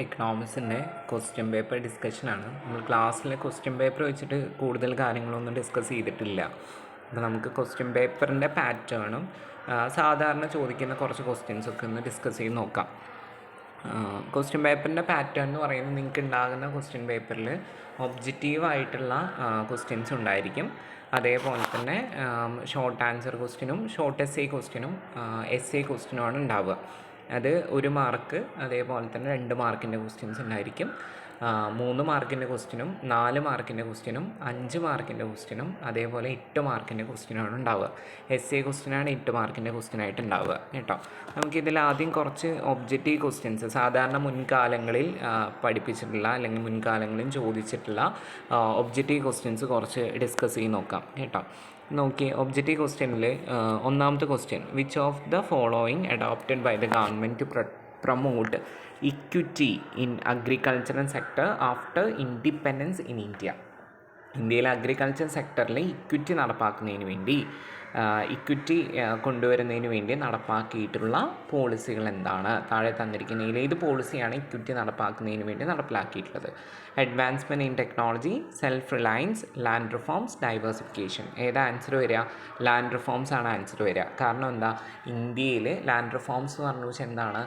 എക്കണോമിക്സിൻ്റെ question paper ഡിസ്കഷനാണ്. നമ്മൾ ക്ലാസ്സിലെ question paper വെച്ചിട്ട് കൂടുതൽ കാര്യങ്ങളൊന്നും ഡിസ്കസ് ചെയ്തിട്ടില്ല. അപ്പോൾ നമുക്ക് ക്വസ്റ്റ്യൻ പേപ്പറിൻ്റെ പാറ്റേണും സാധാരണ ചോദിക്കുന്ന കുറച്ച് ക്വസ്റ്റ്യൻസൊക്കെ ഒന്ന് ഡിസ്കസ് ചെയ്ത് നോക്കാം. ക്വസ്റ്റ്യൻ പേപ്പറിൻ്റെ പാറ്റേൺ എന്ന് പറയുന്നത് നിങ്ങൾക്ക് ഉണ്ടാകുന്ന ക്വസ്റ്റ്യൻ പേപ്പറിൽ ഒബ്ജക്റ്റീവായിട്ടുള്ള ക്വസ്റ്റ്യൻസ് ഉണ്ടായിരിക്കും. അതേപോലെ തന്നെ ഷോർട്ട് ആൻസർ ക്വസ്റ്റ്യനും ഷോർട്ട് എസ് എ ക്വസ്റ്റ്യനും ക്വസ്റ്റ്യനുമാണ് ഉണ്ടാവുക. അത് 1 മാർക്ക്, അതേപോലെ തന്നെ 2 മാർക്കിൻ്റെ ക്വസ്റ്റ്യൻസ് ഉണ്ടായിരിക്കും. 3 മാർക്കിൻ്റെ ക്വസ്റ്റ്യനും 4 മാർക്കിൻ്റെ ക്വസ്റ്റ്യനും 5 മാർക്കിൻ്റെ ക്വസ്റ്റ്യനും അതേപോലെ 8 മാർക്കിൻ്റെ ക്വസ്റ്റ്യനാണ് ഉണ്ടാവുക. ക്വസ്റ്റ്യനാണ് 8 മാർക്കിൻ്റെ ക്വസ്റ്റ്യനായിട്ട് ഉണ്ടാവുക കേട്ടോ. നമുക്കിതിൽ ആദ്യം കുറച്ച് ഒബ്ജക്റ്റീവ് ക്വസ്റ്റ്യൻസ് സാധാരണ മുൻകാലങ്ങളിൽ പഠിപ്പിച്ചിട്ടുള്ള അല്ലെങ്കിൽ മുൻകാലങ്ങളിൽ ചോദിച്ചിട്ടുള്ള ഒബ്ജക്റ്റീവ് ക്വസ്റ്റ്യൻസ് കുറച്ച് ഡിസ്കസ് ചെയ്ത് നോക്കാം കേട്ടോ. നോക്കിയേ, ഒബ്ജക്റ്റീവ് ക്വസ്റ്റ്യനിൽ ഒന്നാമത്തെ question, which of the following adopted by the government to promote equity in agricultural sector after independence in India. ഇന്ത്യയിലെ അഗ്രികൾച്ചർ സെക്ടറിൽ ഇക്വിറ്റി നടപ്പാക്കുന്നതിന് വേണ്ടി കൊണ്ടുവരുന്നതിന് വേണ്ടി നടപ്പാക്കിയിട്ടുള്ള പോളിസികൾ എന്താണ്? താഴെ തന്നിരിക്കുന്നതിൽ ഏത് പോളിസിയാണ് ഇക്വിറ്റി നടപ്പാക്കുന്നതിന് വേണ്ടി നടപ്പിലാക്കിയിട്ടുള്ളത്? Advancement in technology, self reliance, land reforms, diversification. ഏതാ ആൻസർ വരിക? ലാൻഡ് റിഫോംസ് ആണ് ആൻസർ വരിക. കാരണം എന്താ? ഇന്ത്യയിൽ ലാൻഡ് റിഫോംസ് എന്ന് പറഞ്ഞു വെച്ചാൽ എന്താണ്?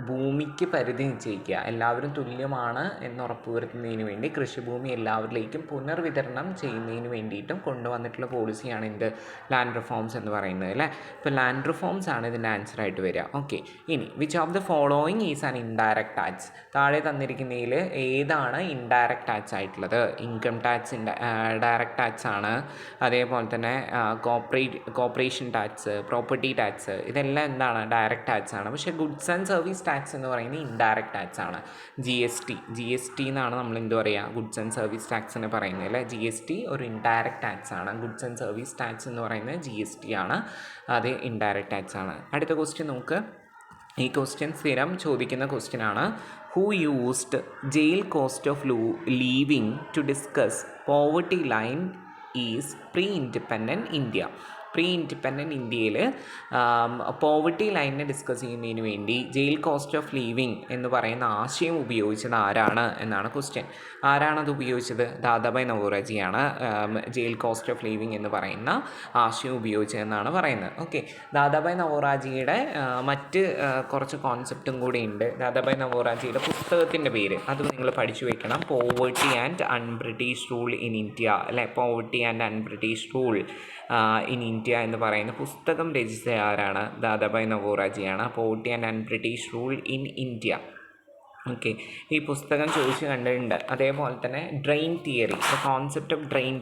ഭൂമിക്ക് പരിധി നിശ്ചയിക്കുക, എല്ലാവരും തുല്യമാണ് എന്ന് ഉറപ്പുവരുത്തുന്നതിന് വേണ്ടി കൃഷിഭൂമി എല്ലാവരിലേക്കും പുനർവിതരണം ചെയ്യുന്നതിന് വേണ്ടിയിട്ടും കൊണ്ടുവന്നിട്ടുള്ള പോളിസിയാണ് എന്ത്? ലാൻഡ് റിഫോംസ് എന്ന് പറയുന്നത് അല്ലേ. ഇപ്പോൾ ലാൻഡ് റിഫോംസ് ആണ് ഇതിൻ്റെ ആൻസറായിട്ട് വരിക. ഓക്കെ, ഇനി which of the following is an indirect tax? താഴെ തന്നിരിക്കുന്നതിൽ ഏതാണ് ഇൻഡയറക്റ്റ് ടാക്സ് ആയിട്ടുള്ളത്? ഇൻകം ടാക്സ് ഡയറക്റ്റ് ടാക്സ് ആണ്. അതേപോലെ തന്നെ കോർപ്പറേഷൻ ടാക്സ്, പ്രോപ്പർട്ടി ടാക്സ്, ഇതെല്ലാം എന്താണ്? ഡയറക്റ്റ് ടാക്സ് ആണ്. പക്ഷേ ഗുഡ്സ് ആൻഡ് സർവീസ് ടാക്സ് എന്ന് പറയുന്നത് ഇൻഡയറക്റ്റ് ടാക്സ് ആണ്. ജി എസ് ടി എന്നാണ് നമ്മൾ എന്ത് പറയുക? ഗുഡ്സ് ആൻഡ് സർവീസ് ടാക്സ് എന്ന് പറയുന്നത് അല്ലേ. ജി എസ് ടി ഒരു ഇൻഡയറക്റ്റ് ടാക്സ് ആണ്. ഗുഡ്സ് ആൻഡ് സർവീസ് ടാക്സ് എന്ന് പറയുന്നത് ജി എസ് ടി ആണ്, അത് ഇൻഡയറക്റ്റ് ടാക്സ് ആണ്. അടുത്ത ക്വസ്റ്റ്യൻ നോക്ക്. ഈ ക്വസ്റ്റ്യൻ സ്ഥിരം ചോദിക്കുന്ന ക്വസ്റ്റ്യൻ ആണ്. Who used jail cost of living to discuss poverty line is pre independent India? Pre independent ഇന്ത്യയിൽ പോവർട്ടി ലൈനിനെ ഡിസ്കസ് ചെയ്യുന്നതിന് വേണ്ടി ജയിൽ കോസ്റ്റ് ഓഫ് ലീവിങ് എന്ന് പറയുന്ന ആശയം ഉപയോഗിച്ചത് ആരാണ് എന്നാണ് ക്വസ്റ്റ്യൻ. ആരാണത് ഉപയോഗിച്ചത്? ദാദാഭായ് നവോറോജിയാണ് ജയിൽ കോസ്റ്റ് ഓഫ് ലീവിങ് എന്ന് പറയുന്ന ആശയം ഉപയോഗിച്ചതെന്നാണ് പറയുന്നത്. ഓക്കെ, ദാദാഭായ് നവോറോജിയുടെ മറ്റ് കുറച്ച് കോൺസെപ്റ്റും കൂടി ഉണ്ട്. ദാദാഭായ് നവോറോജിയുടെ പുസ്തകത്തിൻ്റെ പേര് അത് നിങ്ങൾ പഠിച്ചു വെക്കണം. Poverty and un-British rule in India അല്ലെ. Poverty and un-British rule in India എന്ന് പറയുന്ന പുസ്തകം രചിച്ച ആരാണ്? ദാദാഭായ് നവോറോജിയാണ്. Poverty and un-British rule in India. Okay, ഈ പുസ്തകം ചോദിച്ച് കണ്ടിട്ടുണ്ട്. അതേപോലെ തന്നെ drain theory, the concept of drain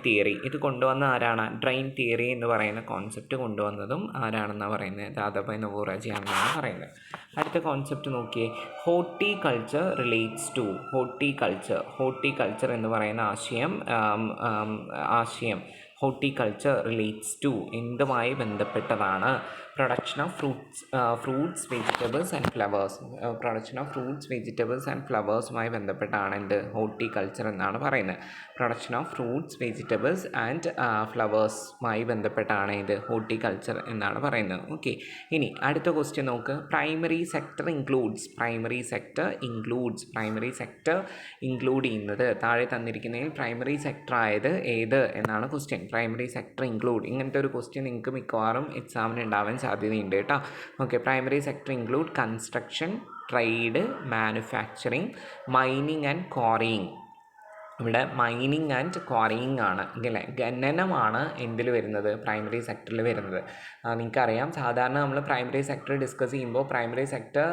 theory ഇത് കൊണ്ടുവന്ന ആരാണ്? ഡ്രെയിൻ തിയറി എന്ന് പറയുന്ന കോൺസെപ്റ്റ് കൊണ്ടുവന്നതും ആരാണെന്നാണ് പറയുന്നത്? ദാദാഭായ് നവോറോജി ആണെന്നാണ് പറയുന്നത്. അടുത്ത കോൺസെപ്റ്റ് നോക്കിയേ, ഹോർട്ടിക്കൾച്ചർ റിലേറ്റ്സ് ടു. ഹോർട്ടിക്കൾച്ചർ എന്ന് പറയുന്ന ആശയം ഹോർട്ടിക്കൾച്ചർ റിലേറ്റ്സ് ടു എന്തുമായി ബന്ധപ്പെട്ടതാണ്? Production of fruits vegetables and flowers. ഫ്ലവേഴ്സുമായി ബന്ധപ്പെട്ടാണ് എന്ത്? ഹോർട്ടിക്കൾച്ചർ എന്നാണ് പറയുന്നത്. Production of fruits vegetables and ഫ്ലവേഴ്സുമായി ബന്ധപ്പെട്ടാണ് ഇത്? ഹോർട്ടിക്കൾച്ചർ എന്നാണ് പറയുന്നത്. ഓക്കെ, ഇനി അടുത്ത ക്വസ്റ്റ്യൻ നോക്ക്. പ്രൈമറി സെക്ടർ ഇൻക്ലൂഡ് ചെയ്യുന്നത് താഴെ തന്നിരിക്കുന്നതിൽ പ്രൈമറി സെക്ടർ ആയത് ഏത് എന്നാണ് ക്വസ്റ്റ്യൻ. പ്രൈമറി സെക്ടർ ഇൻക്ലൂഡ്, ഇങ്ങനത്തെ ഒരു ക്വസ്റ്റ്യൻ നിങ്ങൾക്ക് മിക്കവാറും എക്സാമിന് ഉണ്ടാവാൻ സാധ്യതയുണ്ട് കേട്ടോ. Okay, primary sector include construction, trade, manufacturing, mining and quarrying. ഇവിടെ മൈനിങ് ആൻഡ് ക്വാറിയിങ് ആണ് ഇല്ലേ. ഖനനമാണ് എന്തിൽ വരുന്നത്? പ്രൈമറി സെക്ടറിൽ വരുന്നത്. നിങ്ങൾക്കറിയാം, സാധാരണ നമ്മൾ പ്രൈമറി സെക്ടർ ഡിസ്കസ് ചെയ്യുമ്പോൾ പ്രൈമറി സെക്ടർ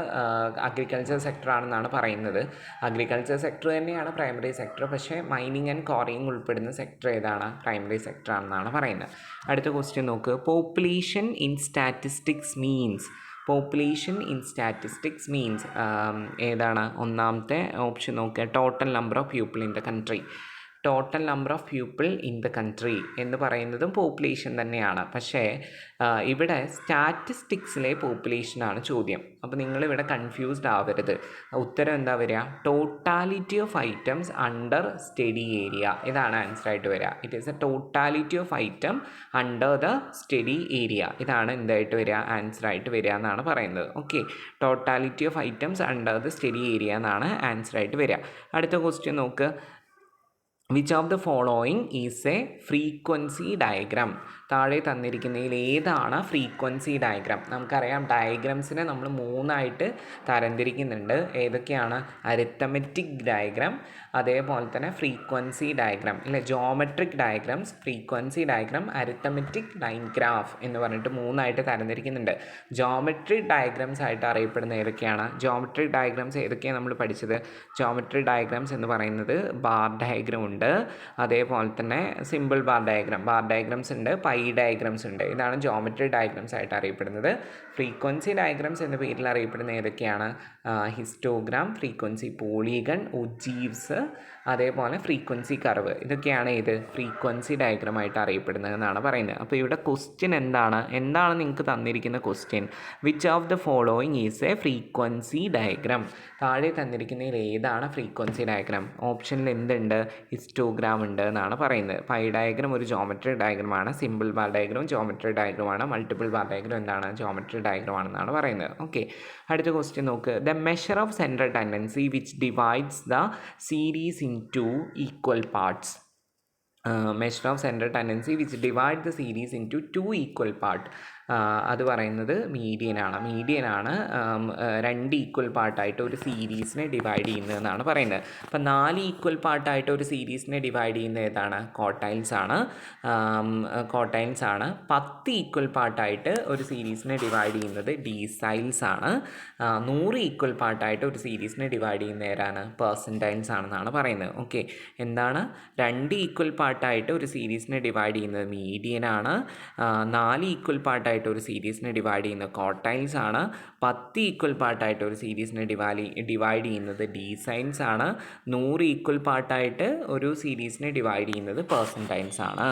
അഗ്രികൾച്ചർ സെക്ടർ ആണെന്നാണ് പറയുന്നത്. അഗ്രികൾച്ചർ സെക്ടർ തന്നെയാണ് പ്രൈമറി സെക്ടർ, പക്ഷേ മൈനിങ് ആൻഡ് ക്വാറിയിങ് ഉൾപ്പെടുന്ന സെക്ടർ ഏതാണ്? പ്രൈമറി സെക്ടർ ആണെന്നാണ് പറയുന്നത്. അടുത്ത ക്വസ്റ്റ്യൻ നോക്ക്. പോപ്പുലേഷൻ ഇൻ സ്റ്റാറ്റിസ്റ്റിക്സ് മീൻസ് ഏതാണ്? ഒന്നാമത്തെ ഓപ്ഷൻ നോക്കുക, total number of people in the country. Total number of people in the country എന്ന് പറയുന്നതും പോപ്പുലേഷൻ തന്നെയാണ്. പക്ഷേ ഇവിടെ സ്റ്റാറ്റിസ്റ്റിക്സിലെ പോപ്പുലേഷനാണ് ചോദ്യം. അപ്പോൾ നിങ്ങളിവിടെ കൺഫ്യൂസ്ഡ് ആവരുത്. ഉത്തരം എന്താ വരിക? Totality of items under study area. ഇതാണ് ആൻസറായിട്ട് വരിക. It is A totality of item under the study area. ഇതാണ് എന്തായിട്ട് വരിക? ആൻസറായിട്ട് വരിക എന്നാണ് പറയുന്നത്. Okay, totality of items under the study area എന്നാണ് ആൻസറായിട്ട് വരിക. അടുത്ത ക്വസ്റ്റ്യൻ നോക്ക്. Which of the following is A frequency diagram? താഴെ തന്നിരിക്കുന്നതിൽ ഏതാണ് ഫ്രീക്വൻസി ഡയഗ്രാം? നമുക്കറിയാം ഡയഗ്രാംസിനെ നമ്മൾ 3ആയിട്ട് തരംതിരിക്കുന്നുണ്ട്. ഏതൊക്കെയാണ്? അരിത്തമെറ്റിക് ഡയഗ്രാം, അതേപോലെ തന്നെ ഫ്രീക്വൻസി ഡയഗ്രാം, അല്ലെ? Geometric diagrams, frequency diagram, arithmetic line graph എന്ന് പറഞ്ഞിട്ട് 3ആയിട്ട് തരംതിരിക്കുന്നുണ്ട്. ജോമെട്രിക് ഡയഗ്രാംസ് ആയിട്ട് അറിയപ്പെടുന്ന ഏതൊക്കെയാണ്? ജോമെട്രിക് ഡയഗ്രാംസ് ഏതൊക്കെയാണ് നമ്മൾ പഠിച്ചത്? ജോമെട്രിക് ഡയഗ്രാംസ് എന്ന് പറയുന്നത് ബാർ ഡയഗ്രാം ഉണ്ട്, അതേപോലെ തന്നെ സിമ്പിൾ ബാർ ഡയഗ്രാംസ് ഉണ്ട്, പൈ ഡയഗ്രാംസ് ഉണ്ട്. ഇതാണ് ജോമെട്രി ഡയഗ്രാംസ് ആയിട്ട് അറിയപ്പെടുന്നത്. ഫ്രീക്വൻസി ഡയഗ്രാംസ് എന്ന പേരിൽ അറിയപ്പെടുന്ന ഏതൊക്കെയാണ്? ഹിസ്റ്റോഗ്രാം, ഫ്രീക്വൻസി പോളിഗൺ, ഒജീവ്സ്, അതേപോലെ ഫ്രീക്വൻസി കർവ്. ഇതൊക്കെയാണ് ഏത്? ഫ്രീക്വൻസി ഡയഗ്രാം ആയിട്ട് അറിയപ്പെടുന്നത് എന്നാണ് പറയുന്നത്. അപ്പോൾ ഇവിടെ ക്വസ്റ്റ്യൻ എന്താണ് നിങ്ങൾക്ക് തന്നിരിക്കുന്ന question? Which of the following is A frequency diagram? താഴെ തന്നിരിക്കുന്നതിൽ ഏതാണ് ഫ്രീക്വൻസി ഡയഗ്രാം? ഓപ്ഷനിൽ എന്തുണ്ട്? ഹിസ്റ്റോഗ്രാം ഉണ്ട് എന്നാണ് പറയുന്നത്. പൈ ഡയഗ്രാം ഒരു ജോമെട്രി ഡയഗ്രമാണ്, സിമ്പിൾ ബാർ ഡയഗ്രാം ജോമെട്രി ഡയഗ്രമാണ്, മൾട്ടിപ്പിൾ ബാർ ഡയഗ്രാം എന്താണ്? ജോമെട്രി ഡയഗ്രാം ആണെന്നാണ് പറയുന്നത്. ഓക്കെ, അടുത്ത ക്വസ്റ്റ്യൻ നോക്ക്. The measure of central tendency which divides the series into equal parts. Measure of central tendency which divide the series into 2 equal part. അത് പറയുന്നത് മീഡിയനാണ്. 2 equal പാർട്ടായിട്ട് ഒരു സീരീസിനെ divide ചെയ്യുന്നതെന്നാണ് പറയുന്നത്. അപ്പം 4 ഈക്വൽ പാർട്ടായിട്ട് ഒരു സീരീസിനെ ഡിവൈഡ് ചെയ്യുന്ന ഏതാണ്? ക്വാർട്ടൈൽസ് ആണ്. 10 ഈക്വൽ പാർട്ടായിട്ട് ഒരു സീരീസിനെ ഡിവൈഡ് ചെയ്യുന്നത് ഡീസൈൽസ് ആണ്. 100 ഈക്വൽ പാർട്ടായിട്ട് ഒരു സീരീസിനെ ഡിവൈഡ് ചെയ്യുന്ന ഏതാണ്? പെർസെൻറ്റൈൽസ് ആണെന്നാണ് പറയുന്നത്. ഓക്കെ, എന്താണ്? 2 ഈക്വൽ പാർട്ടായിട്ട് ഒരു സീരീസിനെ ഡിവൈഡ് ചെയ്യുന്നത് മീഡിയനാണ്. 4 ഈക്വൽ പാർട്ടായിട്ട് ഒരു സീരീസിനെ ഡിവൈഡ് ചെയ്യുന്നത് ക്വാർട്ടൈൽസ് ആണ്. 10 ഈക്വൽ പാർട്ടായിട്ട് ഒരു സീരീസിനെ ഡിവൈഡ് ചെയ്യുന്നത് ഡീസൈൻസ് ആണ്. 100 ഈക്വൽ പാർട്ടായിട്ട് ഒരു സീരീസിനെ ഡിവൈഡ് ചെയ്യുന്നത് പെർസെൻറ്റൈൽസ് ആണ്.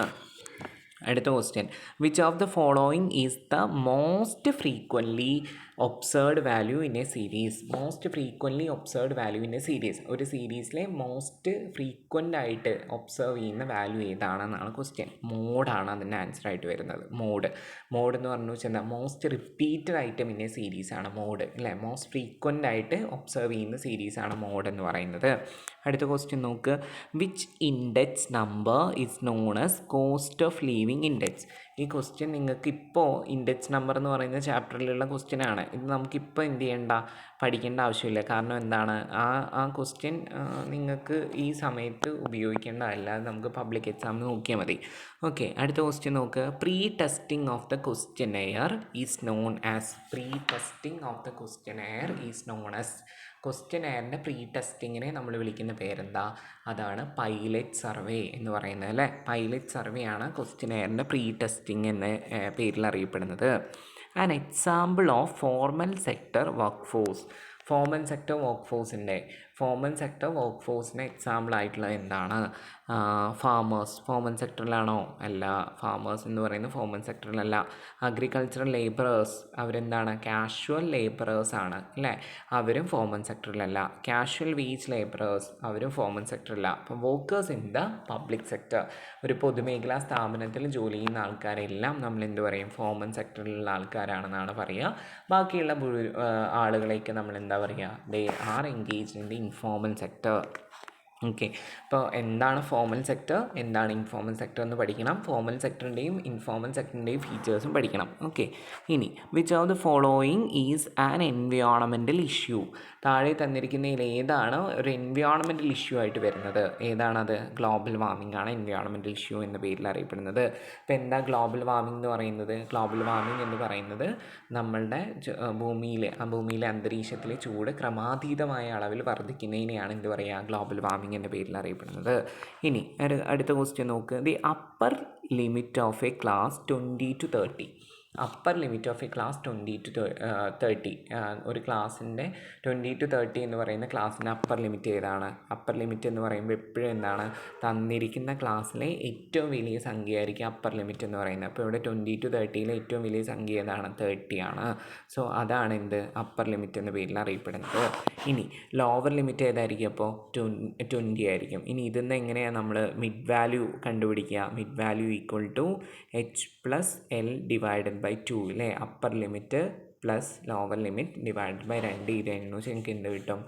അടുത്ത question. Which of the following is the most frequently observed value in a series? Most frequently observed value in a series. ഒരു സീരീസിലെ മോസ്റ്റ് ഫ്രീക്വൻ്റ് ആയിട്ട് ഒബ്സർവ് ചെയ്യുന്ന വാല്യൂ ഏതാണെന്നാണ് ക്വസ്റ്റ്യൻ. മോഡാണ് അതിൻ്റെ ആൻസറായിട്ട് വരുന്നത്. മോഡ് എന്ന് പറഞ്ഞു വെച്ചാൽ എന്താ? Most repeated item in a സീരീസാണ് മോഡ്, അല്ലേ? മോസ്റ്റ് ഫ്രീക്വൻ്റ് ആയിട്ട് ഒബ്സർവ് ചെയ്യുന്ന സീരീസാണ് മോഡ് എന്ന് പറയുന്നത്. അടുത്ത ക്വസ്റ്റ്യൻ നോക്ക്. Which index number is known as cost of living index? ഈ ക്വസ്റ്റ്യൻ നിങ്ങൾക്ക് ഇപ്പോൾ ഇൻഡെക്സ് നമ്പർ എന്ന് പറയുന്ന ചാപ്റ്ററിലുള്ള ക്വസ്റ്റ്യൻ ആണ്. ഇത് നമുക്കിപ്പോൾ എന്ത് ചെയ്യേണ്ട, പഠിക്കേണ്ട ആവശ്യമില്ല. കാരണം എന്താണ്? ആ ക്വസ്റ്റ്യൻ നിങ്ങൾക്ക് ഈ സമയത്ത് ഉപയോഗിക്കേണ്ടതല്ല. അത് നമുക്ക് പബ്ലിക് എക്സാമിന് നോക്കിയാൽ മതി. ഓക്കെ, അടുത്ത ക്വസ്റ്റ്യൻ നോക്ക്. Pre testing of the questionnaire is known as. ക്വസ്റ്റ്യനെയറിൻ്റെ പ്രീ ടെസ്റ്റിങ്ങിനെ നമ്മൾ വിളിക്കുന്ന പേരെന്താ? അതാണ് പൈലറ്റ് സർവേ എന്ന് പറയുന്നത്, അല്ലേ? പൈലറ്റ് സർവേ ആണ് ക്വസ്റ്റ്യനെയറിൻ്റെ പ്രീ ടെസ്റ്റിംഗ് എന്ന പേരിൽ അറിയപ്പെടുന്നത്. An example of formal sector workforce. Formal sector വർക്ക് ഫോഴ്സിന് എക്സാമ്പിൾ ആയിട്ടുള്ളത് എന്താണ്? ഫാമേഴ്സ് ഫോർമൽ സെക്ടറിലാണോ? അല്ല. ഫാമേഴ്സ് എന്ന് പറയുന്നത് ഫോർമൽ സെക്ടറിലല്ല. അഗ്രികൾച്ചറൽ ലേബറേഴ്സ് അവരെന്താണ്? കാഷ്വൽ ലേബറേഴ്സ് ആണ്, അല്ലേ? അവരും ഫോർമൽ സെക്ടറിലല്ല. കാഷ്വൽ വേജ് ലേബറേഴ്സ് അവരും ഫോർമൽ സെക്ടറിലല്ല. അപ്പം workers in the public sector, ഒരു പൊതുമേഖലാ സ്ഥാപനത്തിൽ ജോലി ചെയ്യുന്ന ആൾക്കാരെല്ലാം നമ്മൾ എന്ത് പറയും? ഫോർമൽ സെക്ടറിലുള്ള ആൾക്കാരാണെന്നാണ് പറയുക. ബാക്കിയുള്ള ആളുകളെയൊക്കെ നമ്മൾ എന്താ പറയുക? They are engaged in the informal sector. Okay, അപ്പോൾ എന്താണ് ഫോർമൽ സെക്ടർ, എന്താണ് ഇൻഫോർമൽ സെക്ടർ എന്ന് പഠിക്കണം. ഫോർമൽ സെക്ടറിൻ്റെയും ഇൻഫോർമൽ സെക്ടറിൻ്റെയും ഫീച്ചേഴ്സും പഠിക്കണം. ഓക്കെ, ഇനി which of the following is an environmental issue? താഴെ തന്നിരിക്കുന്നതിൽ ഏതാണ് ഒരു എൻവയോൺമെൻറ്റൽ ഇഷ്യൂ ആയിട്ട് വരുന്നത്? ഏതാണത്? ഗ്ലോബൽ വാർമിംഗ് ആണ് എൻവയോൺമെൻറ്റൽ ഇഷ്യൂ എന്ന പേരിൽ അറിയപ്പെടുന്നത്. അപ്പോൾ എന്താ ഗ്ലോബൽ വാർമിംഗ് എന്ന് പറയുന്നത്? ഗ്ലോബൽ വാർമിംഗ് എന്ന് പറയുന്നത് നമ്മളുടെ ഭൂമിയിലെ അന്തരീക്ഷത്തിലെ ചൂട് ക്രമാതീതമായ അളവിൽ വർദ്ധിക്കുന്നതിനെയാണ് എന്ത് പറയുക? ഗ്ലോബൽ വാർമിംഗ് എന്ന പേരിൽ അറിയപ്പെടുന്നത്. ഇനി അടുത്ത ക്വസ്റ്റ്യൻ നോക്ക്. The upper limit of A class 20 to 30. Upper limit of A class 20 to 30. ഒരു ക്ലാസ്സിൻ്റെ 20 to 30 എന്ന് പറയുന്ന ക്ലാസ്സിൻ്റെ അപ്പർ ലിമിറ്റ് ഏതാണ്? അപ്പർ ലിമിറ്റ് എന്ന് പറയുമ്പോൾ എപ്പോഴും എന്താണ്, തന്നിരിക്കുന്ന ക്ലാസ്സിലെ ഏറ്റവും വലിയ സംഖ്യ ആയിരിക്കും അപ്പർ ലിമിറ്റ് എന്ന് പറയുന്നത്. അപ്പോൾ ഇവിടെ 20 to 30 ഏറ്റവും വലിയ സംഖ്യ ഏതാണ്? 30 ആണ്. സോ അതാണ് എന്ത്, അപ്പർ ലിമിറ്റ് എന്ന പേരിൽ അറിയപ്പെടുന്നത്. ഇനി ലോവർ ലിമിറ്റ് ഏതായിരിക്കും? അപ്പോൾ 20 ആയിരിക്കും. ഇനി ഇതിന്ന് എങ്ങനെയാണ് നമ്മൾ മിഡ് വാല്യൂ കണ്ടുപിടിക്കുക? Mid value equal to h+l/2 അല്ലേ? Upper limit plus lower limit divided by 2 ഇത് എണ്ണു വെച്ചാൽ എനിക്ക് എന്ത് കിട്ടും?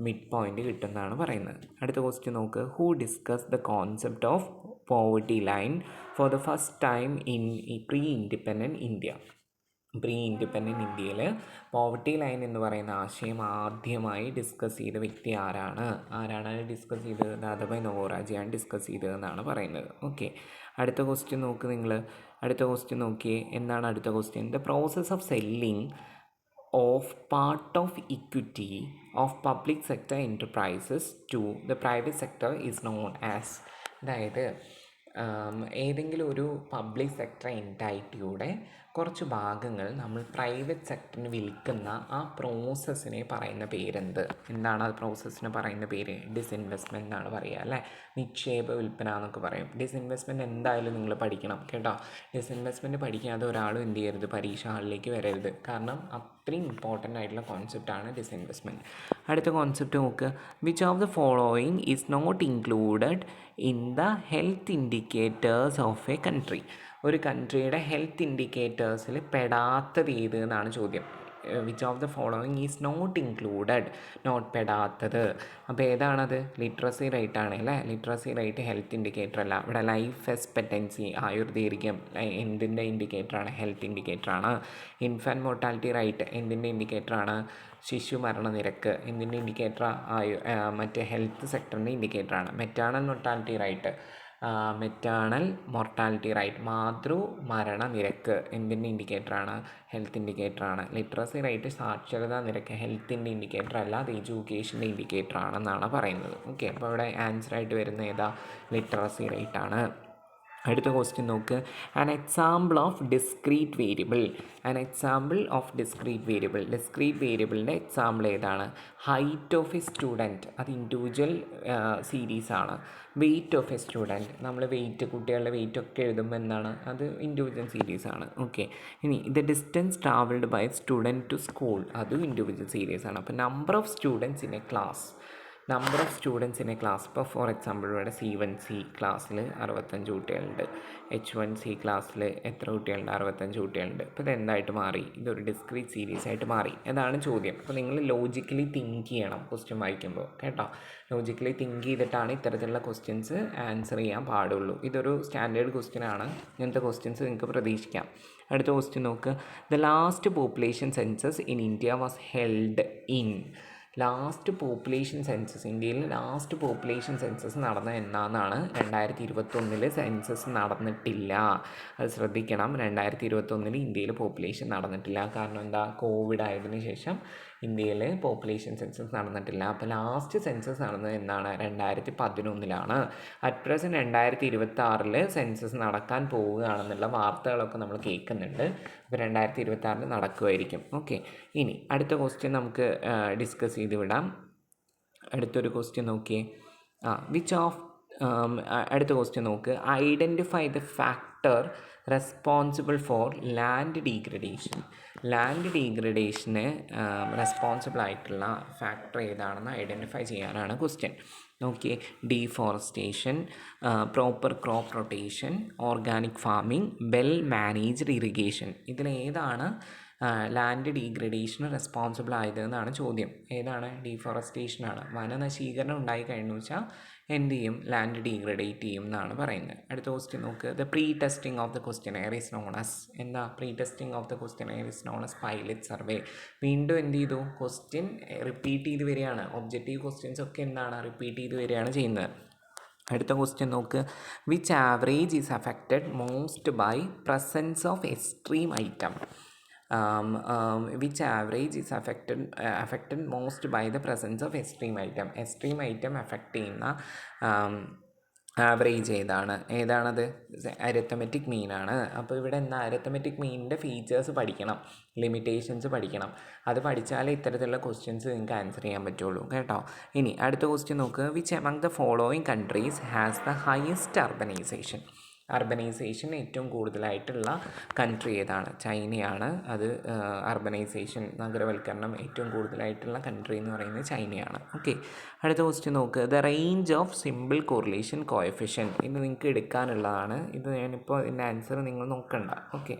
മിഡ് പോയിൻ്റ് കിട്ടുമെന്നാണ് പറയുന്നത്. അടുത്ത ക്വസ്റ്റ്യൻ നോക്ക്. Who discuss the concept of poverty line for the first time in pre independent India? Pre independent ഇന്ത്യയിൽ പോവർട്ടി ലൈൻ എന്ന് പറയുന്ന ആശയം ആദ്യമായി ഡിസ്കസ് ചെയ്ത വ്യക്തി ആരാണ് ഡിസ്കസ് ചെയ്തത്? ദാദാഭായ് നവോറാജിയാണ് ഡിസ്കസ് ചെയ്തതെന്നാണ് പറയുന്നത്. ഓക്കെ, അടുത്ത ക്വസ്റ്റ്യൻ നോക്ക് നിങ്ങൾ. അടുത്ത ക്വസ്റ്റ്യൻ നോക്കിയേ. എന്താണ് അടുത്ത question? The process of selling of part of equity of public sector enterprises to the private sector is known as. അതായത് ഏതെങ്കിലും ഒരു പബ്ലിക് സെക്ടർ എൻറ്റൈറ്റിയുടെ കുറച്ച് ഭാഗങ്ങൾ നമ്മൾ പ്രൈവറ്റ് സെക്ടറിന് വിൽക്കുന്ന ആ പ്രോസസ്സിനെ പറയുന്ന പേരെന്ത്? എന്താണ് ആ പ്രോസസ്സിന് പറയുന്ന പേര്? ഡിസ്ഇൻവെസ്റ്റ്മെൻറ്റ് എന്നാണ് പറയുക അല്ലേ? നിക്ഷേപ വിൽപ്പന എന്നൊക്കെ പറയും. ഡിസ്ഇൻവെസ്റ്റ്മെൻറ്റ് എന്തായാലും നിങ്ങൾ പഠിക്കണം കേട്ടോ. ഡിസ്ഇൻവെസ്റ്റ്മെൻറ്റ് പഠിക്കാതെ ഒരാളും എന്ത് ചെയ്യരുത്, പരീക്ഷ ഹാളിലേക്ക് വരരുത്. കാരണം അത്രയും ഇമ്പോർട്ടൻ്റ് ആയിട്ടുള്ള കോൺസെപ്റ്റാണ് ഡിസ്ഇൻവെസ്റ്റ്മെൻറ്റ്. അടുത്ത കോൺസെപ്റ്റ് നോക്കുക. Which of the following is not included in the health indicators of a country? ഒരു കൺട്രിയുടെ ഹെൽത്ത് ഇൻഡിക്കേറ്റേഴ്സിൽ പെടാത്തത് ഏത് എന്നാണ് ചോദ്യം. Which of the following is not included, not പെടാത്തത്. അപ്പോൾ ഏതാണത്? ലിറ്ററസി റേറ്റ് ആണ് അല്ലേ? ലിറ്ററസി റേറ്റ് ഹെൽത്ത് ഇൻഡിക്കേറ്റർ അല്ല. ഇവിടെ ലൈഫ് എക്സ്പെക്റ്റൻസി, ആയുർദൈർഘ്യം എന്തിൻ്റെ ഇൻഡിക്കേറ്ററാണ്? ഹെൽത്ത് ഇൻഡിക്കേറ്ററാണ്. ഇൻഫൻറ്റ് മോർട്ടാലിറ്റി റേറ്റ് എന്തിൻ്റെ ഇൻഡിക്കേറ്ററാണ്? ശിശു മരണനിരക്ക് എന്തിൻ്റെ ഇൻഡിക്കേറ്റർ? മറ്റേ ഹെൽത്ത് സെക്ടറിൻ്റെ ഇൻഡിക്കേറ്ററാണ്. മെറ്റേണൽ മോർട്ടാലിറ്റി റേറ്റ് മാതൃ മരണനിരക്ക് എന്തിൻ്റെ ഇൻഡിക്കേറ്ററാണ്? ഹെൽത്ത് ഇൻഡിക്കേറ്ററാണ്. ലിറ്ററസി റേറ്റ് സാക്ഷരതാ നിരക്ക് ഹെൽത്തിൻ്റെ ഇൻഡിക്കേറ്റർ അല്ല, അത് എഡ്യൂക്കേഷൻ്റെ ഇൻഡിക്കേറ്റർ ആണെന്നാണ് പറയുന്നത്. ഓക്കെ, അപ്പോൾ ഇവിടെ ആൻസറായിട്ട് വരുന്ന ഏതാ? ലിറ്ററസി റേറ്റ് ആണ്. അടുത്ത ക്വസ്റ്റ്യൻ നോക്ക്. An example of discrete variable. Discrete വേരിയബിളിൻ്റെ എക്സാമ്പിൾ ഏതാണ്? ഹൈറ്റ് ഓഫ് എ സ്റ്റുഡൻറ്റ്, അത് ഇൻഡിവിജ്വൽ സീരീസാണ്. വെയ്റ്റ് ഓഫ് എ സ്റ്റുഡൻറ്റ്, നമ്മൾ വെയ്റ്റ്, കുട്ടികളുടെ വെയ്റ്റ് ഒക്കെ എഴുതുമ്പോൾ എന്താണ്? അത് ഇൻഡിവിജ്വൽ സീരീസാണ്. ഓക്കെ, ഇനി the distance travelled by student to school, അതും ഇൻഡിവിജ്വൽ സീരീസാണ്. അപ്പോൾ number of students in a class, ഇപ്പോൾ ഫോർ എക്സാമ്പിൾ ഇവിടെ C1C ക്ലാസ്സിൽ 65 കുട്ടികളുണ്ട്, H1C ക്ലാസ്സിൽ എത്ര കുട്ടികളുണ്ട്? 65 കുട്ടികളുണ്ട്. അപ്പോൾ ഇതെന്തായിട്ട് മാറി? ഇതൊരു ഡിസ്ക്രീറ്റ് സീരീസ് ആയിട്ട് മാറി. അതാണ് ചോദ്യം. അപ്പോൾ നിങ്ങൾ ലോജിക്കലി തിങ്ക് ചെയ്യണം ക്വസ്റ്റ്യൻ വായിക്കുമ്പോൾ കേട്ടോ. ലോജിക്കലി തിങ്ക് ചെയ്തിട്ടാണ് ഇത്തരത്തിലുള്ള ക്വസ്റ്റ്യൻസ് ആൻസർ ചെയ്യാൻ പാടുള്ളൂ. ഇതൊരു സ്റ്റാൻഡേർഡ് ക്വസ്റ്റ്യൻ ആണ്. ഇങ്ങനത്തെ ക്വസ്റ്റ്യൻസ് നിങ്ങൾക്ക് പ്രതീക്ഷിക്കാം. അടുത്ത ക്വസ്റ്റ്യൻ നോക്ക്. The last population census in India was held in. ഇന്ത്യയിൽ ലാസ്റ്റ് പോപ്പുലേഷൻ സെൻസസ് നടന്നത് എന്നാണ്? 2021 സെൻസസ് നടന്നിട്ടില്ല. അത് ശ്രദ്ധിക്കണം. 2021 ഇന്ത്യയിൽ പോപ്പുലേഷൻ നടന്നിട്ടില്ല. കാരണം എന്താ? കോവിഡ് ആയതിനു ശേഷം ഇന്ത്യയിൽ പോപ്പുലേഷൻ സെൻസസ് നടന്നിട്ടില്ല. അപ്പോൾ ലാസ്റ്റ് സെൻസസ് നടന്നത് എന്നാണ്? 2011. അറ്റ് പ്രസൻറ്റ് 2026 സെൻസസ് നടക്കാൻ പോവുകയാണെന്നുള്ള വാർത്തകളൊക്കെ നമ്മൾ കേൾക്കുന്നുണ്ട്. അപ്പോൾ 2026 നടക്കുമായിരിക്കും. ഓക്കെ, ഇനി അടുത്ത ക്വസ്റ്റ്യൻ നമുക്ക് ഡിസ്കസ് ചെയ്ത് വിടാം. അടുത്തൊരു ക്വസ്റ്റ്യൻ നോക്കിയേ. അടുത്ത ക്വസ്റ്റ്യൻ നോക്ക്. Identify the factor responsible for land ഡീഗ്രഡേഷന് റെസ്പോൺസിബിൾ ആയിട്ടുള്ള ഫാക്ടർ ഏതാണെന്ന് ഐഡൻറ്റിഫൈ ചെയ്യാനാണ് ക്വസ്റ്റ്യൻ. നോക്കിയേ. Deforestation, proper crop rotation, organic farming, well managed irrigation. ഇതിലേതാണ് ലാൻഡ് ഡീഗ്രഡേഷന് റെസ്പോൺസിബിൾ ആയതെന്നാണ് ചോദ്യം. ഏതാണ്? ഡീഫോറസ്റ്റേഷനാണ്. വനനശീകരണം ഉണ്ടായി കഴിഞ്ഞു വെച്ചാൽ എന്ത് ചെയ്യും? ലാൻഡ് ഡീഗ്രഡേറ്റ് ചെയ്യും എന്നാണ് പറയുന്നത്. അടുത്ത ക്വസ്റ്റ്യൻ നോക്ക്. The pre testing of the questionnaire is known as. എന്താ pre testing of the questionnaire is known as pilot survey. വീണ്ടും എന്ത് ചെയ്തു? ക്വസ്റ്റ്യൻ റിപ്പീറ്റ് ചെയ്ത് വരികയാണ്. ഒബ്ജക്റ്റീവ് ക്വസ്റ്റ്യൻസ് ഒക്കെ എന്താണ്? റിപ്പീറ്റ് ചെയ്ത് വരികയാണ് ചെയ്യുന്നത്. അടുത്ത ക്വസ്റ്റ്യൻ നോക്ക്. Which average is affected most by presence of extreme item. which average is affected most by the presence of extreme item. Extreme item effect ചെയ്യുന്ന ആവറേജ് ഏതാണത്? അരിത്തമെറ്റിക് മീനാണ്. അപ്പോൾ ഇവിടെ എന്താ, അരിത്തമെറ്റിക് മീനിൻ്റെ ഫീച്ചേഴ്സ് പഠിക്കണം, ലിമിറ്റേഷൻസ് പഠിക്കണം. അത് പഠിച്ചാലേ ഇത്തരത്തിലുള്ള ക്വസ്റ്റ്യൻസ് നിങ്ങൾക്ക് ആൻസർ ചെയ്യാൻ പറ്റുള്ളൂ കേട്ടോ. ഇനി അടുത്ത ക്വസ്റ്റ്യൻ നോക്കുക. Which among the following countries has the highest urbanisation ഏറ്റവും കൂടുതലായിട്ടുള്ള കൺട്രി ഏതാണ്? ചൈനയാണ്. അത് അർബനൈസേഷൻ, നഗരവൽക്കരണം ഏറ്റവും കൂടുതലായിട്ടുള്ള കൺട്രി എന്ന് പറയുന്നത് ചൈനയാണ്. ഓക്കെ, അടുത്ത ക്വസ്റ്റ്യൻ നോക്കുക. The range of simple correlation coefficient. ഇത് നിങ്ങൾക്ക് എടുക്കാനുള്ളതാണ്. ഇത് ഞാനിപ്പോൾ ഇതിൻ്റെ ആൻസർ നിങ്ങൾ നോക്കണ്ട. ഓക്കെ,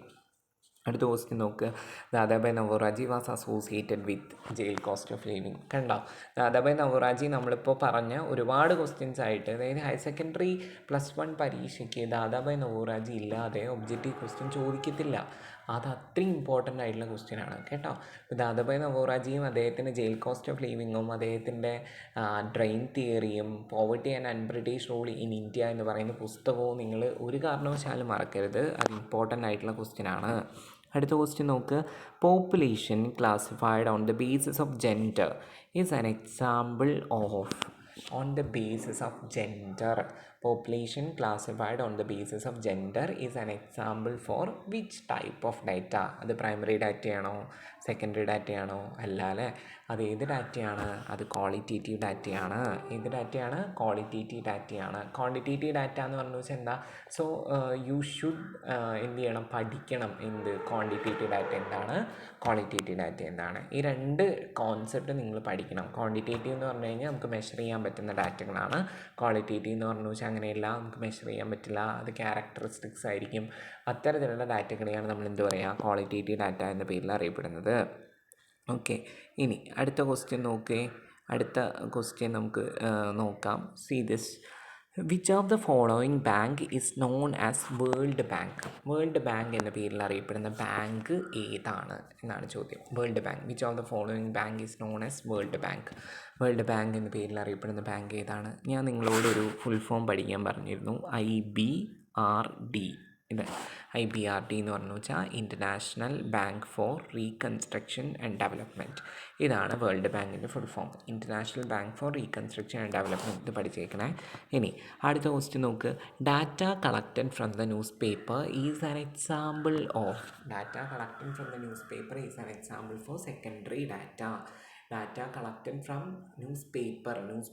അടുത്ത ക്വസ്റ്റ്യൻ നോക്കുക. Dadabhai Naoroji was associated with jail cost of living. കണ്ടോ, ദാദാഭായ് നവോറാജി നമ്മളിപ്പോൾ പറഞ്ഞ ഒരുപാട് ക്വസ്റ്റ്യൻസ് ആയിട്ട്, അതായത് ഹയർ സെക്കൻഡറി +1 പരീക്ഷയ്ക്ക് ദാദാഭായ് നവോറാജി ഇല്ലാതെ ഒബ്ജക്റ്റീവ് ക്വസ്റ്റ്യൻ ചോദിക്കത്തില്ല. അത് അത്രയും ഇമ്പോർട്ടൻ്റ് ആയിട്ടുള്ള ക്വസ്റ്റ്യനാണ് കേട്ടോ. ദാദാഭായ് നവോറാജിയും അദ്ദേഹത്തിൻ്റെ ജയിൽ കോസ്റ്റ് ഓഫ് ലിവിങ്ങും അദ്ദേഹത്തിൻ്റെ ഡ്രെയിൻ തിയറിയും poverty and un-British rule in India എന്ന് പറയുന്ന പുസ്തകവും നിങ്ങൾ ഒരു കാരണവശാലും മറക്കരുത്. അത് ഇമ്പോർട്ടൻ്റ് ആയിട്ടുള്ള ക്വസ്റ്റ്യനാണ്. അടുത്ത ക്വസ്റ്റ്യൻ നോക്ക്. Population classified on the basis of gender is an example of. on the basis of gender, population classified on the basis of gender is an example for which type of data? അത് primary ഡാറ്റയാണോ secondary ഡാറ്റയാണോ? അല്ല അല്ലേ, അത് ഏത് ഡാറ്റയാണ്? അത് qualitative ഡാറ്റയാണ്. ഏത് ഡാറ്റയാണ്? ക്വാളിറ്റേറ്റീവ് ഡാറ്റയാണ്. ക്വാണ്ടിറ്റേറ്റീവ് ഡാറ്റ എന്ന് പറഞ്ഞു വെച്ചാൽ എന്താ? സോ യു ഷുഡ് എന്ത് ചെയ്യണം, പഠിക്കണം. എന്ത്? ക്വാണ്ടിറ്റേറ്റീവ് ഡാറ്റ എന്താണ്, ക്വാളിറ്റേറ്റീവ് ഡാറ്റ എന്താണ്. ഈ രണ്ട് കോൺസെപ്റ്റ് നിങ്ങൾ പഠിക്കണം. ക്വാണ്ടിറ്റേറ്റീവ് എന്ന് പറഞ്ഞു കഴിഞ്ഞാൽ നമുക്ക് മെഷർ ചെയ്യാൻ പറ്റുന്ന ഡാറ്റകളാണ്. ക്വാളിറ്റേറ്റീവ് എന്ന് പറഞ്ഞു വെച്ചാൽ അങ്ങനെയല്ല, നമുക്ക് മെഷർ ചെയ്യാൻ പറ്റില്ല, അത് ക്യാരക്ടറിസ്റ്റിക്സ് ആയിരിക്കും. അത്തരത്തിലുള്ള ഡാറ്റകളെയാണ് നമ്മൾ എന്ത് പറയുക, ക്വാളിറ്റേറ്റീവ് ഡാറ്റ എന്ന പേരിൽ അറിയപ്പെടുന്നത്. ഓക്കെ, ഇനി അടുത്ത ക്വസ്റ്റ്യൻ നോക്കേ. അടുത്ത ക്വസ്റ്റ്യൻ നമുക്ക് നോക്കാം. See this. Which of the following bank is known as world bank? World bank എന്ന പേരിൽ അറിയപ്പെടുന്ന ബാങ്ക് ഏതാണ് എന്നാണ് ചോദ്യം. World bank. Which of the following bank is known as world bank? World bank എന്ന പേരിൽ അറിയപ്പെടുന്ന ബാങ്ക് ഏതാണ്? ഞാൻ നിങ്ങളോടൊരു ഫുൾ ഫോം പഠിക്കാൻ പറഞ്ഞിരുന്നു. IBRD. ഇത് IBRD എന്ന് പറഞ്ഞു വെച്ചാൽ international bank for reconstruction and development. ഇതാണ് വേൾഡ് ബാങ്കിൻ്റെ full form, international bank for reconstruction and development. ഇത് പഠിച്ചേക്കണേ. ഇനി അടുത്ത ക്വസ്റ്റ്യൻ നോക്ക്. Data collected from the newspaper is an example of. Data collected from the newspaper is an example for secondary data. Data collected from ന്യൂസ്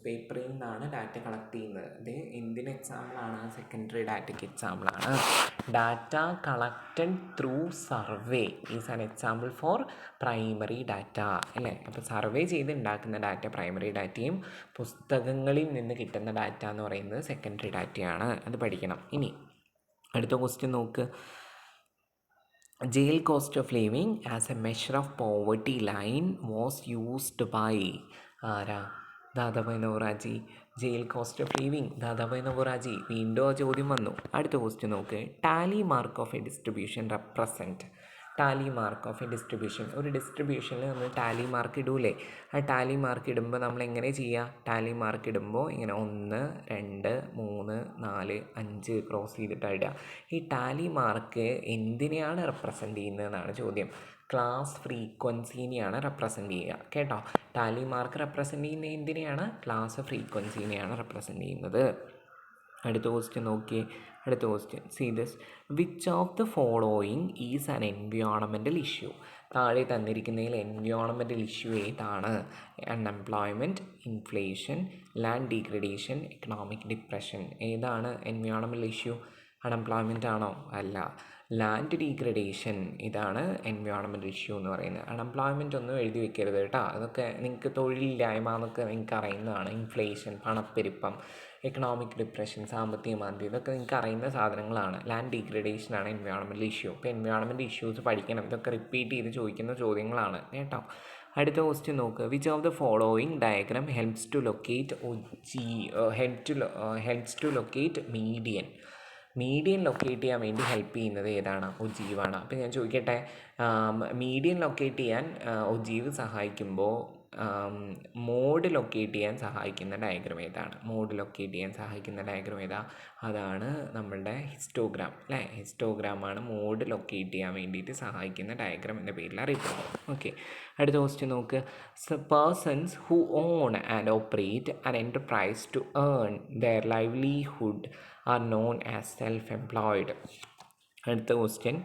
പേപ്പറിൽ നിന്നാണ് data collect ചെയ്യുന്നത്. അത് എന്തിന് എക്സാമ്പിളാണ്? സെക്കൻഡറി ഡാറ്റയ്ക്ക് എക്സാമ്പിളാണ്. Data collected through survey is an example for primary data അല്ലേ. അപ്പോൾ സർവേ ചെയ്ത് ഉണ്ടാക്കുന്ന ഡാറ്റ പ്രൈമറി ഡാറ്റയും പുസ്തകങ്ങളിൽ നിന്ന് കിട്ടുന്ന ഡാറ്റ എന്ന് പറയുന്നത് സെക്കൻഡറി ഡാറ്റയാണ്. അത് പഠിക്കണം. ഇനി അടുത്ത ക്വസ്റ്റ്യൻ നോക്ക്. Jail cost of living as a measure of poverty line was used by ആരാ? Dadabhai Naoroji. Jail cost of living Dadabhai Naoroji. വീണ്ടും ആ ചോദ്യം വന്നു. അടുത്ത ക്വസ്റ്റ്യൻ നോക്ക്. Tally mark of a distribution represent. Tally mark of a distribution. ഒരു ഡിസ്ട്രിബ്യൂഷനിൽ നമ്മൾ ടാലി മാർക്ക് ഇടൂലേ? ആ ടാലി മാർക്ക് ഇടുമ്പോൾ നമ്മൾ എങ്ങനെ ചെയ്യുക? ടാലി മാർക്ക് ഇടുമ്പോൾ ഇങ്ങനെ 1 2 3 4 5 ക്രോസ് ചെയ്തിട്ടാണ് ഇടുക. ഈ ടാലി മാർക്ക് എന്തിനെയാണ് റെപ്രസെൻ്റ് ചെയ്യുന്നതെന്നാണ് ചോദ്യം. ക്ലാസ് ഫ്രീക്വൻസീനെയാണ് റെപ്രസെൻ്റ് ചെയ്യുക കേട്ടോ. ടാലി മാർക്ക് റെപ്രസെൻ്റ് ചെയ്യുന്നത് എന്തിനെയാണ്? ക്ലാസ് ഫ്രീക്വൻസീനെയാണ് റെപ്രസെൻ്റ് ചെയ്യുന്നത്. അടുത്ത ക്വസ്റ്റ്യൻ നോക്കിയേ. അടുത്ത question. See this. Which of the following is an environmental issue? താഴെ തന്നിരിക്കുന്നതിൽ എൻവയോൺമെൻറ്റൽ ഇഷ്യൂ ഏതാണ്? Unemployment, inflation, land degradation, economic depression. ഏതാണ് എൻവയോൺമെൻറ്റൽ ഇഷ്യൂ? അൺഎംപ്ലോയ്മെൻ്റ് ആണോ? അല്ല. ലാൻഡ് ഡീഗ്രഡേഷൻ ഇതാണ് എൻവയോൺമെൻറ്റൽ ഇഷ്യൂ എന്ന് പറയുന്നത്. അൺഎംപ്ലോയ്മെൻ്റ് ഒന്നും എഴുതി വെക്കരുത് കേട്ടോ. അതൊക്കെ നിങ്ങൾക്ക് തൊഴിലില്ലായ്മ എന്നൊക്കെ നിങ്ങൾക്ക് അറിയുന്നതാണ്. ഇൻഫ്ലേഷൻ, പണപ്പെരുപ്പം, എക്കണോമിക് ഡിപ്രഷൻ, സാമ്പത്തിക മാന്ദ്യം, ഇതൊക്കെ നിങ്ങൾക്ക് അറിയുന്ന സാധനങ്ങളാണ്. ലാൻഡ് ഡീഗ്രഡേഷനാണ് എൻവയോൺമെൻറ്റൽ ഇഷ്യൂ. അപ്പോൾ എൻവയോൺമെൻറ്റൽ ഇഷ്യൂസ് പഠിക്കണം. ഇതൊക്കെ റിപ്പീറ്റ് ചെയ്ത് ചോദിക്കുന്ന ചോദ്യങ്ങളാണ് കേട്ടോ. അടുത്ത ക്വസ്റ്റ്യൻ നോക്കുക. Which of the following diagram helps to locate median locate ചെയ്യാൻ വേണ്ടി ഹെൽപ്പ് ചെയ്യുന്നത് ഏതാണ്? ഒജീവാണ്. അപ്പോൾ ഞാൻ ചോദിക്കട്ടെ, മീഡിയൻ ലൊക്കേറ്റ് ചെയ്യാൻ ഒജീവ് സഹായിക്കുമ്പോൾ മോഡ് ലൊക്കേറ്റ് ചെയ്യാൻ സഹായിക്കുന്ന ഡയഗ്രം ഏതാണ്? മോഡ് ലൊക്കേറ്റ് ചെയ്യാൻ സഹായിക്കുന്ന ഡയഗ്രം ഏതാ? അതാണ് നമ്മളുടെ ഹിസ്റ്റോഗ്രാം അല്ലേ? ഹിസ്റ്റോഗ്രാമാണ് മോഡ് ലൊക്കേറ്റ് ചെയ്യാൻ വേണ്ടിയിട്ട് സഹായിക്കുന്ന ഡയഗ്രം എന്ന പേരിൽ അറിയപ്പെടുന്നത്. ഓക്കെ, അടുത്ത ക്വസ്റ്റ്യൻ നോക്ക്. Persons who own and operate an enterprise to earn their livelihood are known as self employed. അടുത്ത question,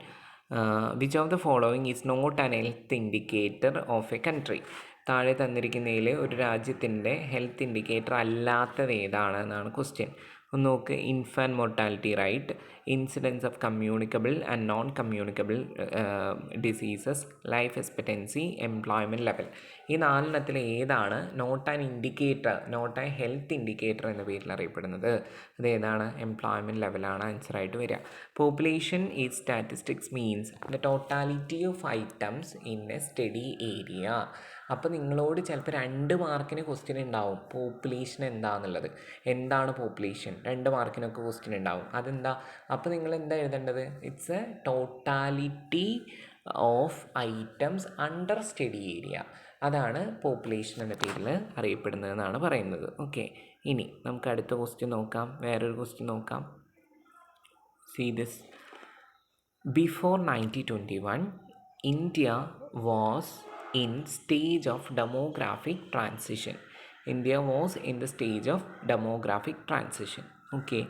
which of the following is not an health indicator of a country? താഴെ തന്നിരിക്കുന്നതിൽ ഒരു രാജ്യത്തിൻ്റെ health indicator അല്ലാത്തത് ഏതാണ് എന്നാണ് question. ഒന്ന് നോക്ക്. Infant mortality rate, incidence of communicable and non communicable diseases, life expectancy, employment level. ഈ നാലെണ്ണത്തിൽ ഏതാണ് not an indicator, not an health indicator എന്ന പേരിൽ അറിയപ്പെടുന്നത്? അത് ഏതാണ്? എംപ്ലോയ്മെൻറ്റ് ലെവലാണ് ആൻസറായിട്ട് വരിക. Population is statistics means the totality of items in a study area. അപ്പോൾ നിങ്ങളോട് ചിലപ്പോൾ 2 മാർക്കിന് ക്വസ്റ്റ്യൻ ഉണ്ടാവും പോപ്പുലേഷൻ എന്താണെന്നുള്ളത്. എന്താണ് പോപ്പുലേഷൻ? 2 മാർക്കിനൊക്കെ ക്വസ്റ്റ്യൻ ഉണ്ടാവും. അതെന്താ? അപ്പോൾ നിങ്ങൾ എന്താ എഴുതേണ്ടത്? It's A totality of items under study area. അതാണ് പോപ്പുലേഷൻ എന്ന പേരിൽ അറിയപ്പെടുന്നതെന്നാണ് പറയുന്നത്. ഓക്കെ, ഇനി നമുക്ക് അടുത്ത ക്വസ്റ്റ്യൻ നോക്കാം. വേറൊരു ക്വസ്റ്റ്യൻ നോക്കാം. See this. Before 1921 India was in stage of demographic transition. India was in the stage of demographic transition. Okay,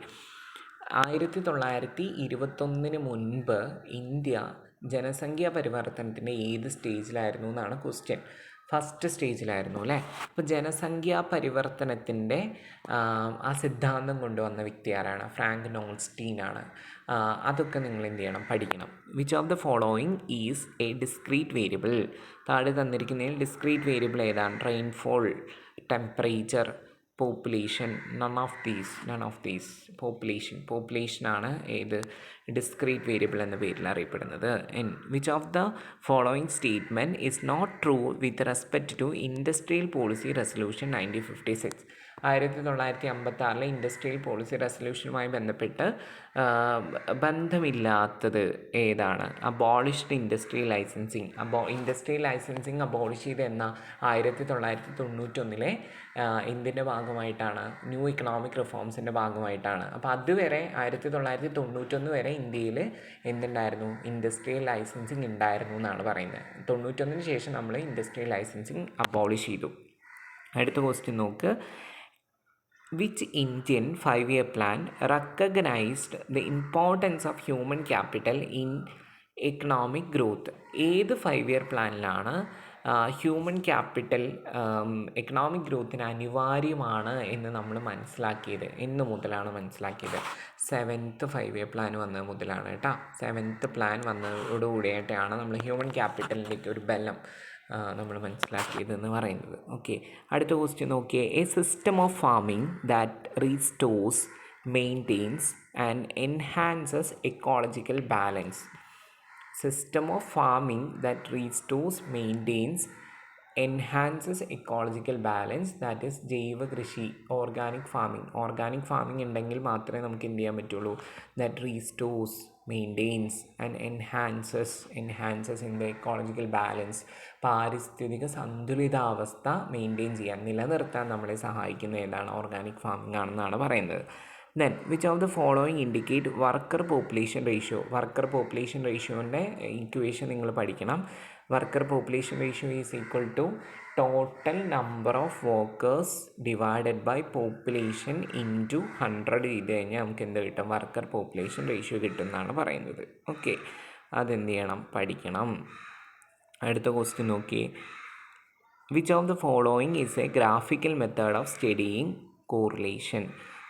1921 മുൻപ് ഇന്ത്യ ജനസംഖ്യാ പരിവർത്തനത്തിൻ്റെ ഏത് സ്റ്റേജിലായിരുന്നു എന്നാണ് ക്വസ്റ്റ്യൻ. ഫസ്റ്റ് സ്റ്റേജിലായിരുന്നു അല്ലേ? അപ്പോൾ ജനസംഖ്യാ പരിവർത്തനത്തിൻ്റെ ആ സിദ്ധാന്തം കൊണ്ടുവന്ന വ്യക്തി ആരാണ്? ഫ്രാങ്ക് നോൾസ്റ്റീൻ ആണ്. അതൊക്കെ നിങ്ങൾ എന്ത് ചെയ്യണം? പഠിക്കണം. Which of the following is a discrete variable? താഴെ തന്നിരിക്കുന്നതിൽ ഡിസ്ക്രീറ്റ് വേരിയബിൾ ഏതാണ്? Rainfall, temperature, population. None of these. പോപ്പുലേഷനാണ് ഏത്? ഡിസ്ക്രീറ്റ് വേരിയബിൾ എന്ന പേരിൽ അറിയപ്പെടുന്നത്. Which of the following statement is not true with respect to industrial policy resolution 1956? 1956 industrial policy റെസൊല്യൂഷനുമായി ബന്ധപ്പെട്ട് ബന്ധമില്ലാത്തത് ഏതാണ്? Abolished industrial licensing. Industrial licensing abolish ചെയ്ത് എന്ന 1991 എന്തിൻ്റെ ഭാഗമായിട്ടാണ്? ന്യൂ ഇക്കണോമിക് റിഫോംസിൻ്റെ ഭാഗമായിട്ടാണ്. അപ്പോൾ അതുവരെ 1991 വരെ ഇന്ത്യയിൽ എന്തുണ്ടായിരുന്നു? ഇൻഡസ്ട്രിയൽ ലൈസൻസിങ് ഉണ്ടായിരുന്നു എന്നാണ് പറയുന്നത്. 91 ശേഷം നമ്മൾ ഇൻഡസ്ട്രിയൽ ലൈസൻസിങ് അബോളിഷ് ചെയ്തു. അടുത്ത ക്വസ്റ്റ്യൻ നോക്ക്. Which Indian 5-year plan recognized the importance of human capital in economic growth? ഏത് 5-year പ്ലാനിലാണ് ഹ്യൂമൻ ക്യാപിറ്റൽ എക്കണോമിക് ഗ്രൂത്തിന് അനിവാര്യമാണ് എന്ന് നമ്മൾ മനസ്സിലാക്കിയത്? എന്ന് മുതലാണ് മനസ്സിലാക്കിയത്? 7th 5-year പ്ലാൻ വന്നത് മുതലാണ് കേട്ടോ. 7th പ്ലാൻ വന്നതോടുകൂടിയായിട്ടാണ് നമ്മൾ ഹ്യൂമൻ ക്യാപിറ്റലിലേക്ക് ഒരു ബലം നമ്മൾ മനസ്സിലാക്കിയതെന്ന് പറയുന്നത്. ഓക്കെ, അടുത്ത ക്വസ്റ്റ്യൻ നോക്കിയേ. A system of farming that restores, maintains and enhances ecological balance. System of farming that restores, maintains, enhances ecological balance, that is ജൈവ കൃഷി, ഓർഗാനിക് ഫാമിംഗ് ഉണ്ടെങ്കിൽ മാത്രമേ നമുക്ക് എന്ത് ചെയ്യാൻ പറ്റുള്ളൂ? That restores, maintains and enhances in the ecological balance. പാരിസ്ഥിതിക സന്തുലിതാവസ്ഥ മെയിൻറ്റെയിൻ ചെയ്യാൻ, നിലനിർത്താൻ നമ്മളെ സഹായിക്കുന്ന ഏതാണ്? ഓർഗാനിക് ഫാമിംഗ് ആണെന്നാണ് പറയുന്നത്. Then which of the following indicate worker population ratio? Worker population റേഷ്യോൻ്റെ ഇക്വേഷൻ നിങ്ങൾ പഠിക്കണം. Worker population ratio is equal to total number of workers divided by population into 100 ചെയ്ത് കഴിഞ്ഞാൽ നമുക്ക് എന്ത് കിട്ടും? വർക്കർ പോപ്പുലേഷൻ റേഷ്യോ കിട്ടും എന്നാണ് പറയുന്നത്. ഓക്കെ, അതെന്ത് ചെയ്യണം? പഠിക്കണം. അടുത്ത ക്വസ്റ്റ്യൻ നോക്കിയേ. Which of the following is A graphical method of studying correlation?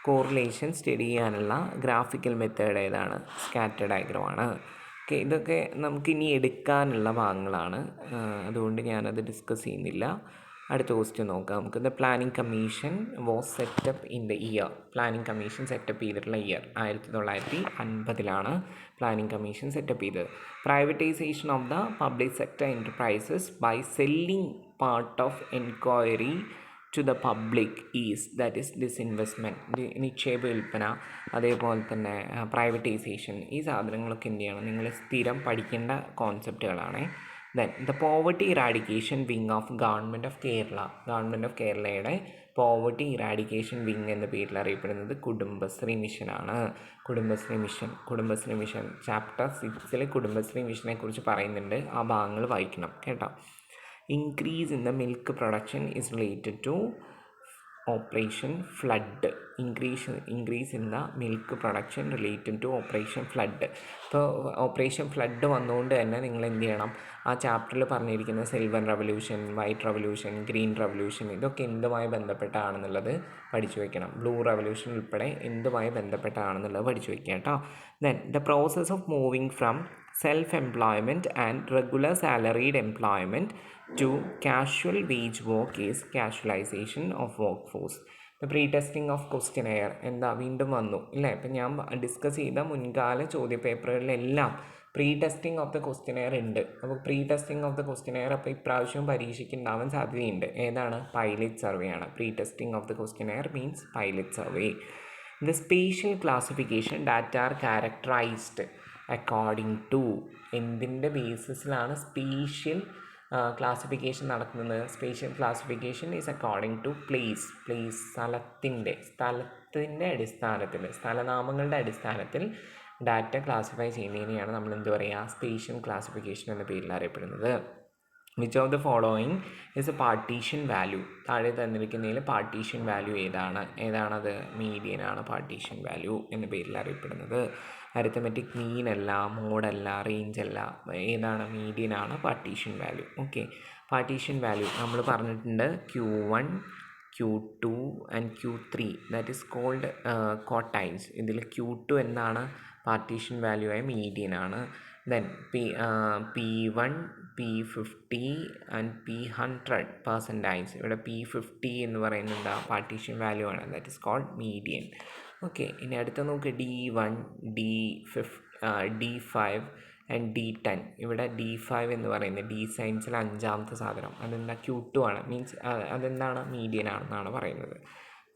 Correlation study ചെയ്യാനുള്ള ഗ്രാഫിക്കൽ മെത്തേഡ് ഏതാണ്? സ്കാറ്റർ ഡയഗ്രമാണ്. ഓക്കെ, ഇതൊക്കെ നമുക്കിനി എടുക്കാനുള്ള ഭാഗങ്ങളാണ്, അതുകൊണ്ട് ഞാനത് ഡിസ്കസ് ചെയ്യുന്നില്ല. അടുത്ത ക്വസ്റ്റ്യൻ നോക്കാം നമുക്ക്. The planning commission was set up in the year. Planning commission set up ചെയ്തിട്ടുള്ള ഇയർ 1950 പ്ലാനിംഗ് കമ്മീഷൻ സെറ്റപ്പ് ചെയ്തത്. Privatisation of the public sector enterprises by selling part of enquiry to the public is, that is disinvestment, നിക്ഷേപ വിൽപ്പന, അതേപോലെ തന്നെ privatisation. ഈ സാധനങ്ങളൊക്കെ എന്ത് ചെയ്യണം? നിങ്ങൾ സ്ഥിരം പഠിക്കേണ്ട കോൺസെപ്റ്റുകളാണ്. Then the poverty eradication wing of government of Kerala. Government of കേരളയുടെ പോവർട്ടി ഇറാഡിക്കേഷൻ വിങ് എന്ന പേരിൽ അറിയപ്പെടുന്നത് കുടുംബശ്രീ മിഷനാണ്. കുടുംബശ്രീ മിഷൻ ചാപ്റ്റർ 6 കുടുംബശ്രീ മിഷനെ കുറിച്ച് പറയുന്നുണ്ട്. ആ ഭാഗങ്ങൾ വായിക്കണം കേട്ടോ. Increase in the milk production is related to operation flood. Increase in the milk production related to operation flood. ഇപ്പോൾ ഓപ്പറേഷൻ ഫ്ലഡ് വന്നുകൊണ്ട് തന്നെ നിങ്ങൾ എന്ത് ചെയ്യണം, ആ ചാപ്റ്ററിൽ പറഞ്ഞിരിക്കുന്ന silver revolution, white revolution, green revolution, ഇതൊക്കെ എന്തുമായി ബന്ധപ്പെട്ടാണെന്നുള്ളത് പഠിച്ചു വയ്ക്കണം. ബ്ലൂ റവല്യൂഷൻ ഉൾപ്പെടെ എന്തുമായി ബന്ധപ്പെട്ടാണെന്നുള്ളത് പഠിച്ചു വയ്ക്കുക കേട്ടോ. Then the process of moving from self employment and regular salaried employment to casual wage work is casualisation of work force. ഇപ്പോൾ പ്രീ ടെസ്റ്റിംഗ് ഓഫ് ക്വസ്റ്റ്യനെയർ എന്താ വീണ്ടും വന്നു ഇല്ലേ. ഇപ്പം ഞാൻ ഡിസ്കസ് ചെയ്ത മുൻകാല ചോദ്യപേപ്പറുകളിലെല്ലാം pre testing of the questionnaire ഉണ്ട്. അപ്പോൾ pre testing of the questionnaire അപ്പോൾ ഇപ്രാവശ്യം പരീക്ഷയ്ക്ക് ഉണ്ടാവാൻ സാധ്യതയുണ്ട്. ഏതാണ്? പൈലറ്റ് സർവേ ആണ്. Pre testing of the questionnaire means pilot survey. The spatial classification data are characterised according to. എന്തിൻ്റെ ബേസിസിലാണ് സ്പേഷ്യൽ ക്ലാസിഫിക്കേഷൻ നടക്കുന്നത്? Spatial classification is according to place. സ്ഥലത്തിൻ്റെ അടിസ്ഥാനത്തിൽ, സ്ഥലനാമങ്ങളുടെ അടിസ്ഥാനത്തിൽ ഡാറ്റ ക്ലാസിഫൈ ചെയ്യുന്നതിനെയാണ് നമ്മൾ എന്ത് പറയുക? സ്പേഷ്യൽ ക്ലാസിഫിക്കേഷൻ എന്ന പേരിൽ അറിയപ്പെടുന്നത്. Which of the following is A partition value. താഴെ തന്നിരിക്കുന്നതിൽ പാർട്ടീഷൻ വാല്യൂ ഏതാണത്? മീഡിയനാണ് പാർട്ടീഷൻ വാല്യൂ എന്ന പേരിൽ അറിയപ്പെടുന്നത്. അരിത്തമെറ്റിക് മീൻ അല്ല, മോഡല്ല, റേഞ്ച് അല്ല, ഏതാണ്? മീഡിയനാണ് partition value. Okay, partition value നമ്മൾ പറഞ്ഞിട്ടുണ്ട് Q1, Q2 and Q3 that is called quartiles. ഇതിൽ Q2 എന്താണ്? പാർട്ടീഷൻ വാല്യൂ ആയ മീഡിയനാണ്. Then P1, P50 and P100 percentage. ഇവിടെ P50 എന്ന് പറയുന്നത് എന്താ? പാർട്ടീഷൻ വാല്യൂ ആണ്. That is called median. Okay, ഇനി അടുത്ത നമുക്ക് D1, D5 ആൻഡ് D10. ഇവിടെ D5 എന്ന് പറയുന്നത് ഡി സയൻസിലെ 5ാമത്തെ സാധനം. അതെന്താ? Q2 ആണ്. മീൻസ് അതെന്താണ്? മീഡിയൻ ആണെന്നാണ് പറയുന്നത്.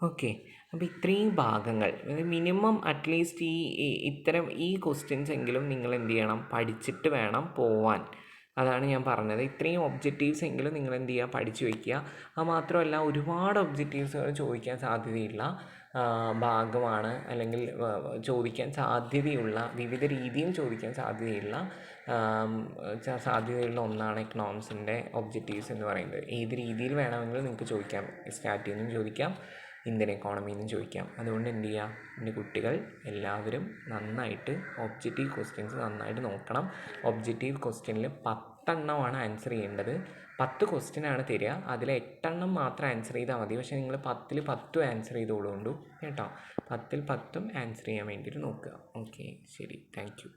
ഓക്കെ, അപ്പോൾ ഇത്രയും ഭാഗങ്ങൾ മിനിമം അറ്റ്ലീസ്റ്റ് ഈ ക്വസ്റ്റ്യൻസ് എങ്കിലും നിങ്ങൾ എന്ത് ചെയ്യണം? പഠിച്ചിട്ട് വേണം പോവാൻ. അതാണ് ഞാൻ പറഞ്ഞത്. ഇത്രയും ഒബ്ജക്റ്റീവ്സ് എങ്കിലും നിങ്ങൾ എന്ത് ചെയ്യുക? പഠിച്ചു വയ്ക്കുക. അത് മാത്രമല്ല, ഒരുപാട് ഒബ്ജക്റ്റീവ്സുകൾ ചോദിക്കാൻ സാധ്യതയുള്ള ഭാഗമാണ്, അല്ലെങ്കിൽ ചോദിക്കാൻ സാധ്യതയുള്ള, വിവിധ രീതിയിൽ ചോദിക്കാൻ സാധ്യതയുള്ള ഒന്നാണ് എക്കണോമിക്സിൻ്റെ ഒബ്ജക്റ്റീവ്സ് എന്ന് പറയുന്നത്. ഏത് രീതിയിൽ വേണമെങ്കിലും നിങ്ങൾക്ക് ചോദിക്കാം. സ്റ്റാറ്റിൽ നിന്നും ചോദിക്കാം, ഇന്ത്യൻ എക്കോണമിയിൽ നിന്നും ചോദിക്കാം. അതുകൊണ്ട് എന്ത് ചെയ്യുക? എൻ്റെ കുട്ടികൾ എല്ലാവരും നന്നായിട്ട് ഒബ്ജക്റ്റീവ് ക്വസ്റ്റ്യൻസ് നന്നായിട്ട് നോക്കണം. ഒബ്ജക്റ്റീവ് ക്വസ്റ്റ്യനിൽ 10 എണ്ണമാണ് ആൻസർ ചെയ്യേണ്ടത്. 10 ക്വസ്റ്റ്യനാണ് തരിക. അതിൽ 8 എണ്ണം മാത്രം ആൻസർ ചെയ്താൽ മതി. പക്ഷേ നിങ്ങൾ 10ൽ 10 ആൻസർ ചെയ്തോളുകൊണ്ടു കേട്ടോ. 10ൽ 10 ആൻസർ ചെയ്യാൻ വേണ്ടിയിട്ട് നോക്കുക. ഓക്കെ, ശരി, താങ്ക് യു.